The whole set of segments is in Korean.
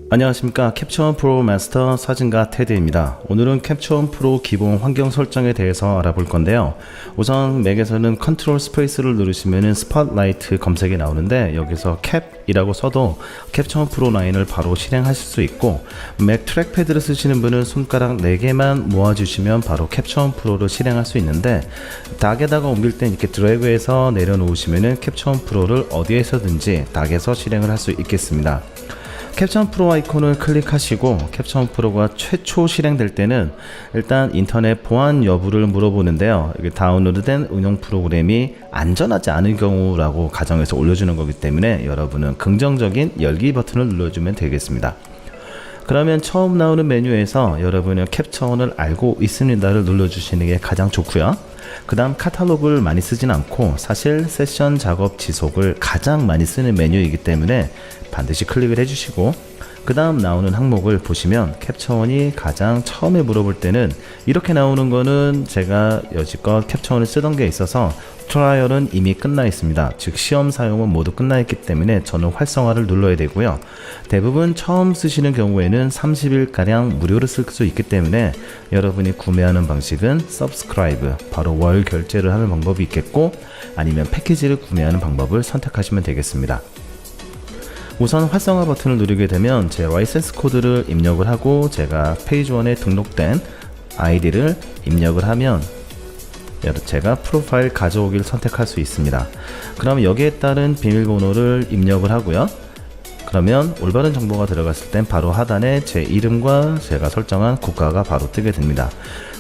안녕하십니까. 캡처원 프로 마스터 사진가 테드입니다. 오늘은 캡처원 프로 기본 환경 설정에 대해서 알아볼 건데요. 우선 맥에서는 컨트롤 스페이스를 누르시면은 스팟라이트 검색이 나오는데, 여기서 캡이라고 써도 캡처원 프로 라인을 바로 실행하실 수 있고, 맥 트랙패드를 쓰시는 분은 손가락 4개만 모아주시면 바로 캡처원 프로를 실행할 수 있는데, 닥에다가 옮길 땐 이렇게 드래그해서 내려놓으시면은 캡처원 프로를 어디에서든지 닥에서 실행을 할 수 있겠습니다. 캡처원 프로 아이콘을 클릭하시고, 캡처원 프로가 최초 실행될 때는 일단 인터넷 보안 여부를 물어보는데요. 여기 다운로드된 응용 프로그램이 안전하지 않은 경우라고 가정해서 올려주는 거기 때문에 여러분은 긍정적인 열기 버튼을 눌러주면 되겠습니다. 그러면 처음 나오는 메뉴에서 여러분은 캡처원을 알고 있습니다를 눌러주시는 게 가장 좋고요. 그 다음 카탈로그를 많이 쓰진 않고, 사실 세션 작업 지속을 가장 많이 쓰는 메뉴이기 때문에 반드시 클릭을 해주시고, 그 다음 나오는 항목을 보시면 캡처원이 가장 처음에 물어볼 때는 이렇게 나오는 거는 제가 여지껏 캡처원을 쓰던 게 있어서 트라이얼은 이미 끝나 있습니다. 즉 시험 사용은 모두 끝나 있기 때문에 저는 활성화를 눌러야 되고요. 대부분 처음 쓰시는 경우에는 30일가량 무료로 쓸 수 있기 때문에 여러분이 구매하는 방식은 subscribe, 바로 월 결제를 하는 방법이 있겠고, 아니면 패키지를 구매하는 방법을 선택하시면 되겠습니다. 우선 활성화 버튼을 누르게 되면 제 라이센스 코드를 입력을 하고, 제가 페이지 1에 등록된 아이디를 입력을 하면 제가 프로파일 가져오기를 선택할 수 있습니다. 그럼 여기에 따른 비밀번호를 입력을 하고요. 그러면 올바른 정보가 들어갔을 땐 바로 하단에 제 이름과 제가 설정한 국가가 바로 뜨게 됩니다.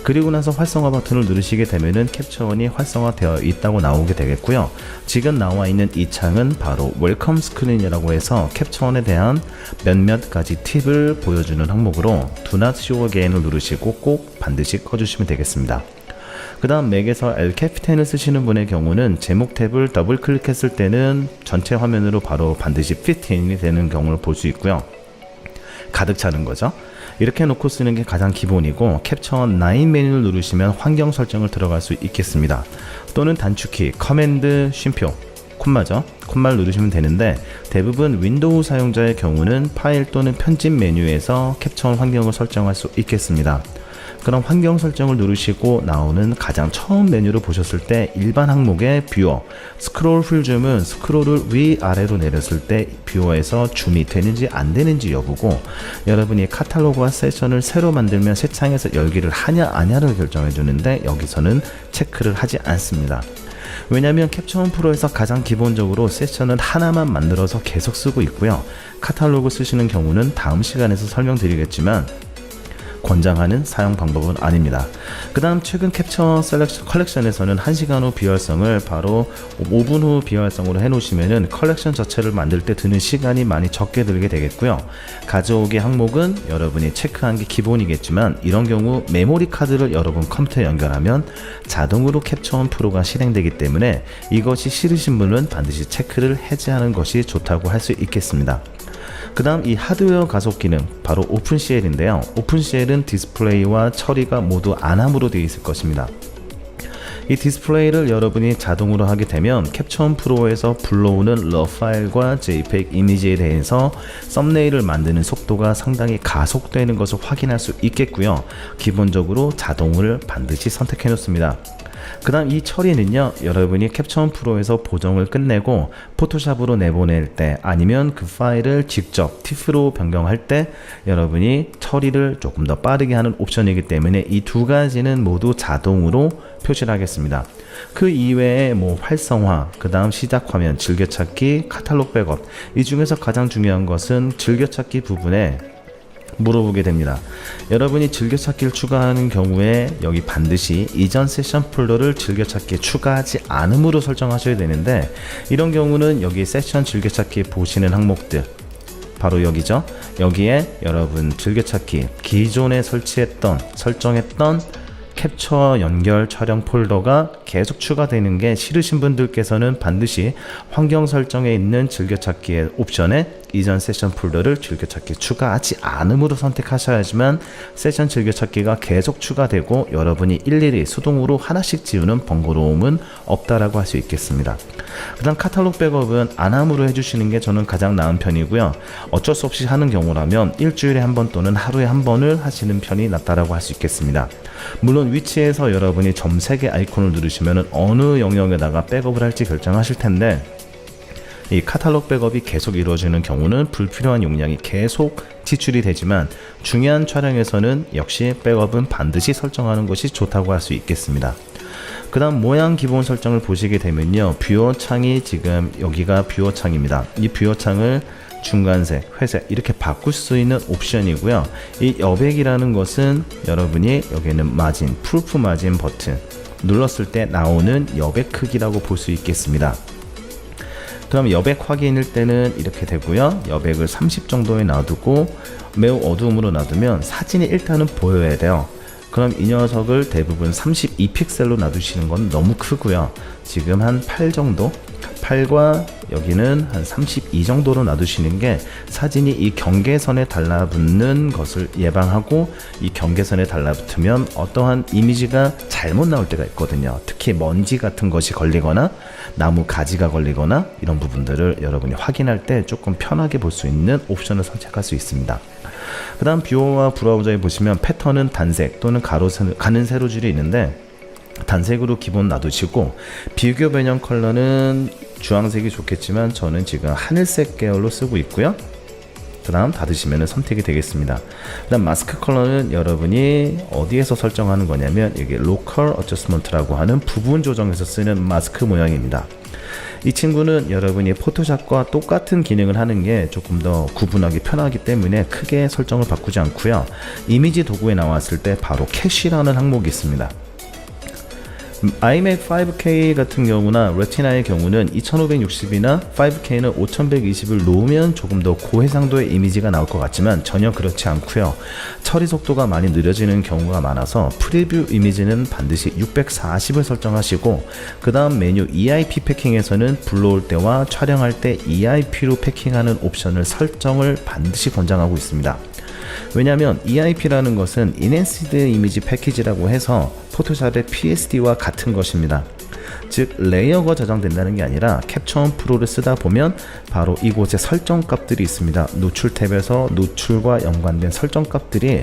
그리고 나서 활성화 버튼을 누르시게 되면은 캡처원이 활성화되어 있다고 나오게 되겠고요. 지금 나와 있는 이 창은 바로 웰컴 스크린이라고 해서 캡처원에 대한 몇몇 가지 팁을 보여주는 항목으로 Do Not Show Again을 누르시고 꼭 반드시 꺼주시면 되겠습니다. 그 다음 맥에서 엘캐피텐을 쓰시는 분의 경우는 제목 탭을 더블 클릭했을 때는 전체 화면으로 바로 반드시 피트인이 되는 경우를 볼 수 있고요. 가득 차는 거죠. 이렇게 놓고 쓰는 게 가장 기본이고, 캡처원 9 메뉴를 누르시면 환경 설정을 들어갈 수 있겠습니다. 또는 단축키 커맨드 쉼표 콤말 누르시면 되는데, 대부분 윈도우 사용자의 경우는 파일 또는 편집 메뉴에서 캡처원 환경을 설정할 수 있겠습니다. 그럼 환경 설정을 누르시고 나오는 가장 처음 메뉴를 보셨을 때 일반 항목의 뷰어, 스크롤 휠 줌은 스크롤을 위아래로 내렸을 때 뷰어에서 줌이 되는지 안 되는지 여부고, 여러분이 카탈로그와 세션을 새로 만들면 새 창에서 열기를 하냐 아냐를 결정해 주는데, 여기서는 체크를 하지 않습니다. 왜냐하면 캡처원 프로에서 가장 기본적으로 세션은 하나만 만들어서 계속 쓰고 있고요. 카탈로그 쓰시는 경우는 다음 시간에서 설명드리겠지만 권장하는 사용 방법은 아닙니다. 그 다음 최근 캡처 컬렉션에서는 1시간 후 비활성을 바로 5분 후 비활성으로 해놓으시면은 컬렉션 자체를 만들 때 드는 시간이 많이 적게 들게 되겠고요. 가져오기 항목은 여러분이 체크한 게 기본이겠지만, 이런 경우 메모리 카드를 여러분 컴퓨터에 연결하면 자동으로 캡처원 프로가 실행되기 때문에 이것이 싫으신 분은 반드시 체크를 해제하는 것이 좋다고 할 수 있겠습니다. 그 다음 이 하드웨어 가속 기능, 바로 오픈CL인데요. 오픈CL은 디스플레이와 처리가 모두 안함으로 되어 있을 것입니다. 이 디스플레이를 여러분이 자동으로 하게 되면 캡처원 프로에서 불러오는 러 파일과 JPEG 이미지에 대해서 썸네일을 만드는 속도가 상당히 가속되는 것을 확인할 수 있겠고요. 기본적으로 자동을 반드시 선택해 놓습니다. 그 다음 이 처리는요, 여러분이 캡처원 프로에서 보정을 끝내고 포토샵으로 내보낼 때, 아니면 그 파일을 직접 TIFF로 변경할 때 여러분이 처리를 조금 더 빠르게 하는 옵션이기 때문에 이 두 가지는 모두 자동으로 표시를 하겠습니다. 그 이외에 활성화, 그 다음 시작 화면, 즐겨찾기, 카탈로그 백업, 이 중에서 가장 중요한 것은 즐겨찾기 부분에 물어보게 됩니다. 여러분이 즐겨찾기를 추가하는 경우에 여기 반드시 이전 세션 폴더를 즐겨찾기에 추가하지 않음으로 설정하셔야 되는데, 이런 경우는 여기 세션 즐겨찾기 보시는 항목들, 바로 여기죠. 여기에 여러분 즐겨찾기 기존에 설정했던 캡처 연결 촬영 폴더가 계속 추가되는 게 싫으신 분들께서는 반드시 환경 설정에 있는 즐겨찾기의 옵션에 이전 세션 폴더를 즐겨찾기 추가하지 않음으로 선택하셔야지만 세션 즐겨찾기가 계속 추가되고 여러분이 일일이 수동으로 하나씩 지우는 번거로움은 없다라고 할 수 있겠습니다. 그 다음 카탈로그 백업은 안함으로 해주시는 게 저는 가장 나은 편이고요. 어쩔 수 없이 하는 경우라면 일주일에 한 번 또는 하루에 한 번을 하시는 편이 낫다라고 할 수 있겠습니다. 물론 위치에서 여러분이 점 3개 아이콘을 누르시면 어느 영역에다가 백업을 할지 결정하실 텐데, 이 카탈로그 백업이 계속 이루어지는 경우는 불필요한 용량이 계속 지출이 되지만 중요한 촬영에서는 역시 백업은 반드시 설정하는 것이 좋다고 할 수 있겠습니다. 그 다음 모양 기본 설정을 보시게 되면요, 뷰어 창이 지금 여기가 뷰어 창입니다. 이 뷰어 창을 중간색, 회색 이렇게 바꿀 수 있는 옵션이고요. 이 여백이라는 것은 여러분이 여기는 마진, 프루프 마진 버튼 눌렀을 때 나오는 여백 크기라고 볼 수 있겠습니다. 그럼 여백 확인일 때는 이렇게 되고요. 여백을 30 정도에 놔두고 매우 어두움으로 놔두면 사진이 일단은 보여야 돼요. 그럼 이 녀석을 대부분 32픽셀로 놔두시는 건 너무 크고요. 지금 한 8 정도, 8과 여기는 한 32 정도로 놔두시는 게 사진이 이 경계선에 달라붙는 것을 예방하고, 이 경계선에 달라붙으면 어떠한 이미지가 잘못 나올 때가 있거든요. 특히 먼지 같은 것이 걸리거나 나무 가지가 걸리거나 이런 부분들을 여러분이 확인할 때 조금 편하게 볼 수 있는 옵션을 선택할 수 있습니다. 그 다음 뷰어와 브라우저에 보시면 패턴은 단색 또는 가는 세로줄이 있는데 단색으로 기본 놔두시고, 비교 변형 컬러는 주황색이 좋겠지만 저는 지금 하늘색 계열로 쓰고 있고요. 그 다음 닫으시면 선택이 되겠습니다. 그 다음 마스크 컬러는 여러분이 어디에서 설정하는 거냐면 이게 로컬 어저스먼트라고 하는 부분 조정에서 쓰는 마스크 모양입니다. 이 친구는 여러분이 포토샵과 똑같은 기능을 하는 게 조금 더 구분하기 편하기 때문에 크게 설정을 바꾸지 않고요. 이미지 도구에 나왔을 때 바로 캐시라는 항목이 있습니다. iMac 5K 같은 경우나 레티나의 경우는 2560이나 5K는 5120을 놓으면 조금 더 고해상도의 이미지가 나올 것 같지만 전혀 그렇지 않고요. 처리 속도가 많이 느려지는 경우가 많아서 프리뷰 이미지는 반드시 640을 설정하시고, 그 다음 메뉴 EIP 패킹에서는 불러올 때와 촬영할 때 EIP로 패킹하는 옵션을 설정을 반드시 권장하고 있습니다. 왜냐하면 EIP라는 것은 Enhanced Image Package라고 해서 포토샵의 PSD와 같은 것입니다. 즉 레이어가 저장된다는 게 아니라 캡처 프로를 쓰다 보면 바로 이곳에 설정 값들이 있습니다. 노출 탭에서 노출과 연관된 설정 값들이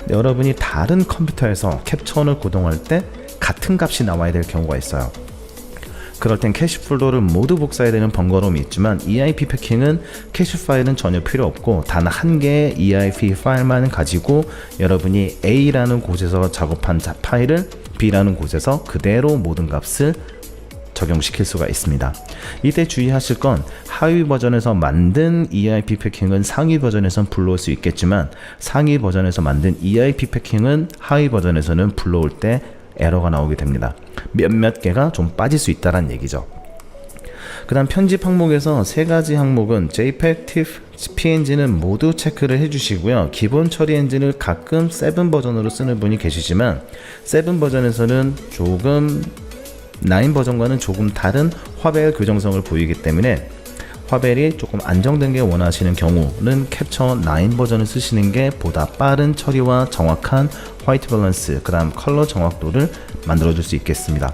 여러분이 다른 컴퓨터에서 캡처를 구동할 때 같은 값이 나와야 될 경우가 있어요. 그럴 땐 캐시 폴더를 모두 복사해야 되는 번거로움이 있지만 EIP 패킹은 캐시 파일은 전혀 필요 없고 단 한 개의 EIP 파일만 가지고 여러분이 A라는 곳에서 작업한 파일을 B라는 곳에서 그대로 모든 값을 적용시킬 수가 있습니다. 이때 주의하실 건 하위 버전에서 만든 EIP 패킹은 상위 버전에선 불러올 수 있겠지만 상위 버전에서 만든 EIP 패킹은 하위 버전에서는 불러올 때 에러가 나오게 됩니다. 몇몇 개가 좀 빠질 수 있다는 얘기죠. 그 다음 편집 항목에서 세 가지 항목은 JPEG, TIFF, PNG는 모두 체크를 해주시고요. 기본 처리 엔진을 가끔 7 버전으로 쓰는 분이 계시지만 7 버전에서는 조금 9 버전과는 조금 다른 화벨 교정성을 보이기 때문에 화벨이 조금 안정된 게 원하시는 경우는 캡처 9 버전을 쓰시는 게 보다 빠른 처리와 정확한 화이트 밸런스, 그 다음 컬러 정확도를 만들어 줄 수 있겠습니다.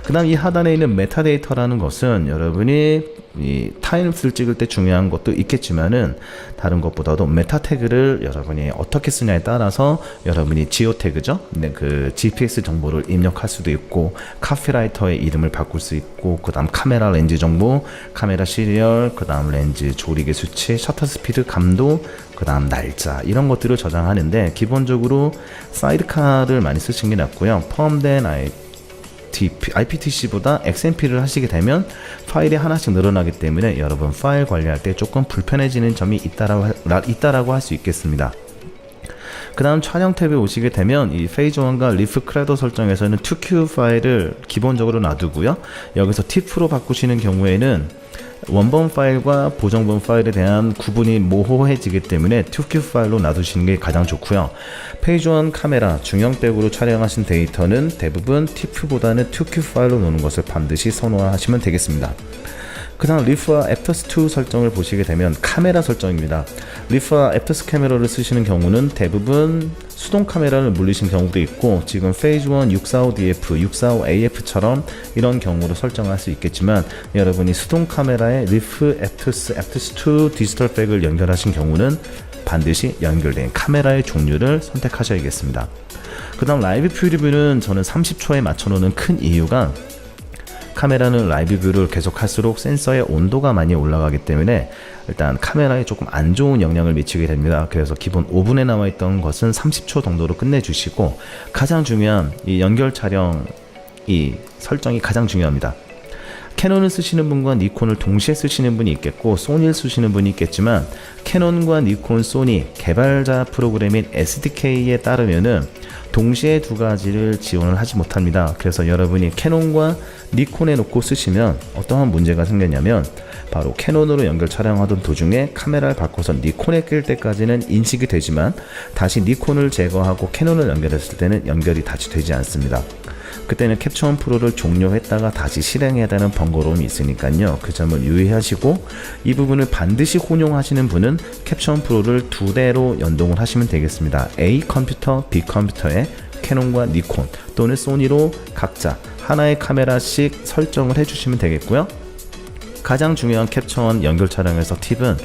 그 다음 이 하단에 있는 메타데이터라는 것은 여러분이 이 타임lap스를 찍을 때 중요한 것도 있겠지만은 다른 것보다도 메타 태그를 여러분이 어떻게 쓰냐에 따라서 여러분이 지오 태그죠. 그 GPS 정보를 입력할 수도 있고 카피라이터의 이름을 바꿀 수 있고, 그 다음 카메라 렌즈 정보, 카메라 시리얼, 그 다음 렌즈 조리개 수치, 셔터 스피드 감도, 그 다음 날짜 이런 것들을 저장하는데 기본적으로 사이드카를 많이 쓰시는 게 낫고요. 포함된 IPTC보다 XMP를 하시게 되면 파일이 하나씩 늘어나기 때문에 여러분 파일 관리할 때 조금 불편해지는 점이 있다라고 할 수 있겠습니다. 그 다음 촬영 탭에 오시게 되면 이 페이즈 1과 리프 크레도 설정에서는 2Q 파일을 기본적으로 놔두고요. 여기서 TIFF로 바꾸시는 경우에는 원본 파일과 보정본 파일에 대한 구분이 모호해지기 때문에 2Q 파일로 놔두시는 게 가장 좋고요. 페이지 1 카메라 중형백으로 촬영하신 데이터는 대부분 TIFF보다는 2Q 파일로 놓는 것을 반드시 선호하시면 되겠습니다. 그 다음 리프와 애프터스 2 설정을 보시게 되면 카메라 설정입니다. 리프와 애프터스 카메라를 쓰시는 경우는 대부분 수동 카메라를 물리신 경우도 있고, 지금 페이즈 1 645DF, 645AF처럼 이런 경우로 설정할 수 있겠지만, 여러분이 수동 카메라에 리프, 애프터스 2 디지털 백을 연결하신 경우는 반드시 연결된 카메라의 종류를 선택하셔야겠습니다. 그 다음 라이브 퓨리뷰는 저는 30초에 맞춰놓는 큰 이유가, 카메라는 라이브 뷰를 계속 할수록 센서의 온도가 많이 올라가기 때문에 일단 카메라에 조금 안 좋은 영향을 미치게 됩니다. 그래서 기본 5분에 나와 있던 것은 30초 정도로 끝내주시고, 가장 중요한 이 연결 촬영 이 설정이 가장 중요합니다. 캐논을 쓰시는 분과 니콘을 동시에 쓰시는 분이 있겠고, 소니를 쓰시는 분이 있겠지만, 캐논과 니콘, 소니 개발자 프로그램인 SDK에 따르면은 동시에 두 가지를 지원을 하지 못합니다. 그래서 여러분이 캐논과 니콘에 놓고 쓰시면 어떠한 문제가 생겼냐면, 바로 캐논으로 연결 촬영하던 도중에 카메라를 바꿔서 니콘에 낄 때까지는 인식이 되지만, 다시 니콘을 제거하고 캐논을 연결했을 때는 연결이 다시 되지 않습니다. 그때는 캡처원 프로를 종료했다가 다시 실행해야 되는 번거로움이 있으니까요, 그 점을 유의하시고, 이 부분을 반드시 혼용하시는 분은 캡처원 프로를 두 대로 연동을 하시면 되겠습니다. A 컴퓨터, B 컴퓨터에 캐논과 니콘 또는 소니로 각자 하나의 카메라씩 설정을 해주시면 되겠고요. 가장 중요한 캡처원 연결 촬영에서 팁은,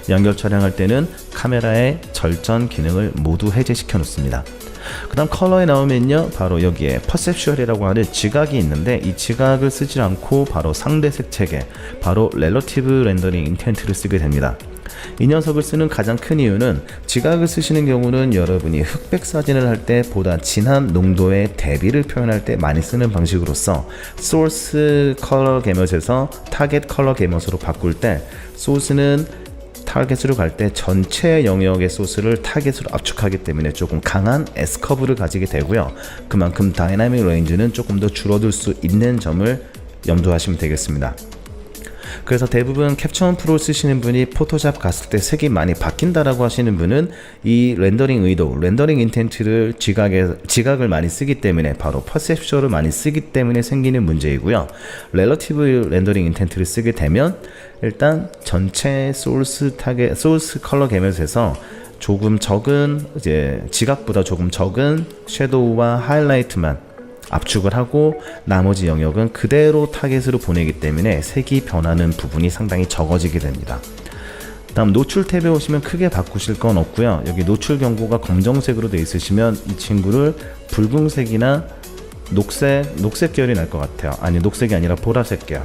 연결 촬영할 때는 카메라의 절전 기능을 모두 해제시켜 놓습니다. 그 다음 컬러에 나오면요, 바로 여기에 퍼셉슈얼이라고 하는 지각이 있는데, 이 지각을 쓰지 않고 바로 상대색 체계, 바로 렐러티브 렌더링 인텐트를 쓰게 됩니다. 이 녀석을 쓰는 가장 큰 이유는, 지각을 쓰시는 경우는 여러분이 흑백 사진을 할 때 보다 진한 농도의 대비를 표현할 때 많이 쓰는 방식으로서, 소스 컬러 개멋에서 타겟 컬러 개멋으로 바꿀 때, 소스는 타겟으로 갈 때 전체 영역의 소스를 타겟으로 압축하기 때문에 조금 강한 S커브를 가지게 되고요. 그만큼 다이나믹 레인지는 조금 더 줄어들 수 있는 점을 염두하시면 되겠습니다. 그래서 대부분 캡처원 프로 쓰시는 분이 포토샵 갔을 때 색이 많이 바뀐다라고 하시는 분은 이 렌더링 의도, 렌더링 인텐트를 지각을 많이 쓰기 때문에, 바로 퍼셉션을 많이 쓰기 때문에 생기는 문제이고요. 렐러티브 렌더링 인텐트를 쓰게 되면 일단 전체 소스 컬러 개념에서 조금 적은, 이제 지각보다 조금 적은 섀도우와 하이라이트만 압축을 하고 나머지 영역은 그대로 타겟으로 보내기 때문에 색이 변하는 부분이 상당히 적어지게 됩니다. 다음 노출 탭에 오시면 크게 바꾸실 건 없고요. 여기 노출 경고가 검정색으로 되어 있으시면 이 친구를 붉은색이나 녹색 계열이 날 것 같아요. 아니, 녹색이 아니라 보라색 계열.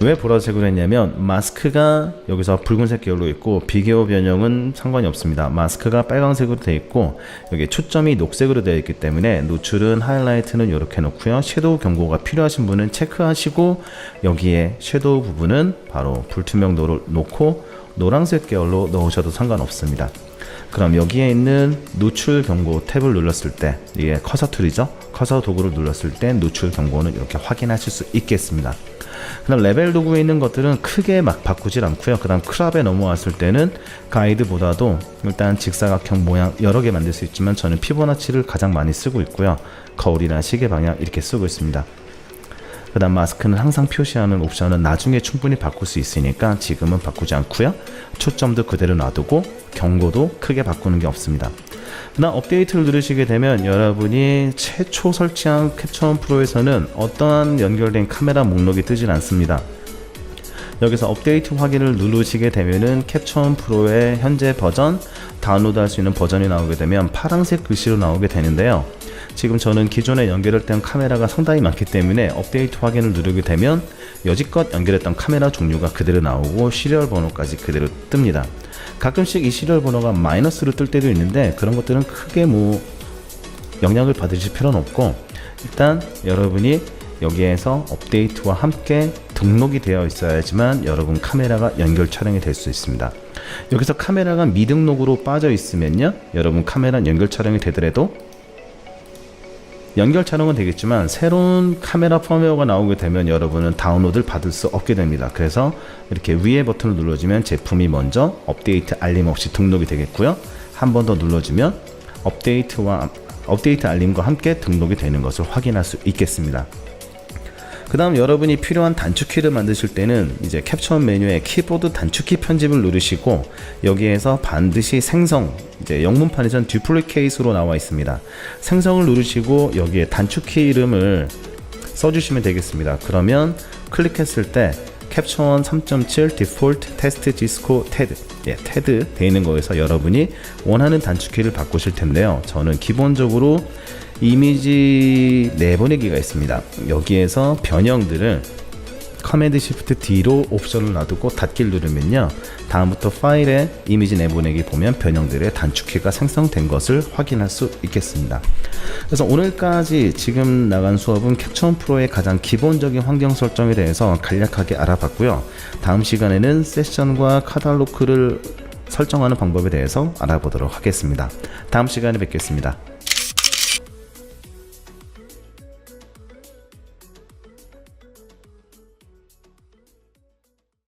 왜 보라색으로 했냐면, 마스크가 여기서 붉은색 계열로 있고 비교 변형은 상관이 없습니다. 마스크가 빨간색으로 되어 있고 여기 초점이 녹색으로 되어 있기 때문에 노출은 하이라이트는 이렇게 놓고요. 섀도우 경고가 필요하신 분은 체크하시고, 여기에 섀도우 부분은 바로 불투명도를 놓고 노란색 계열로 넣으셔도 상관없습니다. 그럼 여기에 있는 노출 경고 탭을 눌렀을 때, 이게 커서 툴이죠. 커서 도구를 눌렀을 때 노출 경고는 이렇게 확인하실 수 있겠습니다. 그 다음 레벨 도구에 있는 것들은 크게 막 바꾸질 않고요. 그 다음 크롭에 넘어왔을 때는 가이드보다도 일단 직사각형 모양 여러 개 만들 수 있지만, 저는 피보나치를 가장 많이 쓰고 있고요. 거울이나 시계 방향 이렇게 쓰고 있습니다. 그 다음 마스크는 항상 표시하는 옵션은 나중에 충분히 바꿀 수 있으니까 지금은 바꾸지 않고요. 초점도 그대로 놔두고 경고도 크게 바꾸는 게 없습니다. 그 다음 업데이트를 누르시게 되면, 여러분이 최초 설치한 캡처원 프로에서는 어떠한 연결된 카메라 목록이 뜨질 않습니다. 여기서 업데이트 확인을 누르시게 되면은 캡처원 프로의 현재 버전, 다운로드할 수 있는 버전이 나오게 되면 파란색 글씨로 나오게 되는데요. 지금 저는 기존에 연결했던 카메라가 상당히 많기 때문에 업데이트 확인을 누르게 되면 여지껏 연결했던 카메라 종류가 그대로 나오고 시리얼 번호까지 그대로 뜹니다. 가끔씩 이 시리얼 번호가 마이너스로 뜰 때도 있는데, 그런 것들은 크게 영향을 받으실 필요는 없고, 일단 여러분이 여기에서 업데이트와 함께 등록이 되어 있어야지만 여러분 카메라가 연결 촬영이 될 수 있습니다. 여기서 카메라가 미등록으로 빠져 있으면요, 여러분 카메라 연결 촬영이 되더라도 연결 촬영은 되겠지만 새로운 카메라 펌웨어가 나오게 되면 여러분은 다운로드를 받을 수 없게 됩니다. 그래서 이렇게 위에 버튼을 눌러주면 제품이 먼저 업데이트 알림 없이 등록이 되겠고요. 한 번 더 눌러주면 업데이트 알림과 함께 등록이 되는 것을 확인할 수 있겠습니다. 그 그 다음 여러분이 필요한 단축키를 만드실 때는 이제 캡처원 메뉴에 키보드 단축키 편집을 누르시고 여기에서 반드시 생성, 이제 영문판에선 듀플리케이트로 나와 있습니다. 생성을 누르시고 여기에 단축키 이름을 써주시면 되겠습니다. 그러면 클릭했을 때 캡처원 3.7 디폴트 테스트 디스코 테드, 테드 되어 있는 거에서 여러분이 원하는 단축키를 바꾸실 텐데요. 저는 기본적으로 이미지 내보내기가 있습니다. 여기에서 변형들을 커맨드 시프트 D로 옵션을 놔두고 닫기를 누르면요, 다음부터 파일에 이미지 내보내기 보면 변형들의 단축키가 생성된 것을 확인할 수 있겠습니다. 그래서 오늘까지 지금 나간 수업은 캡처원 프로의 가장 기본적인 환경 설정에 대해서 간략하게 알아봤고요. 다음 시간에는 세션과 카탈로그를 설정하는 방법에 대해서 알아보도록 하겠습니다. 다음 시간에 뵙겠습니다.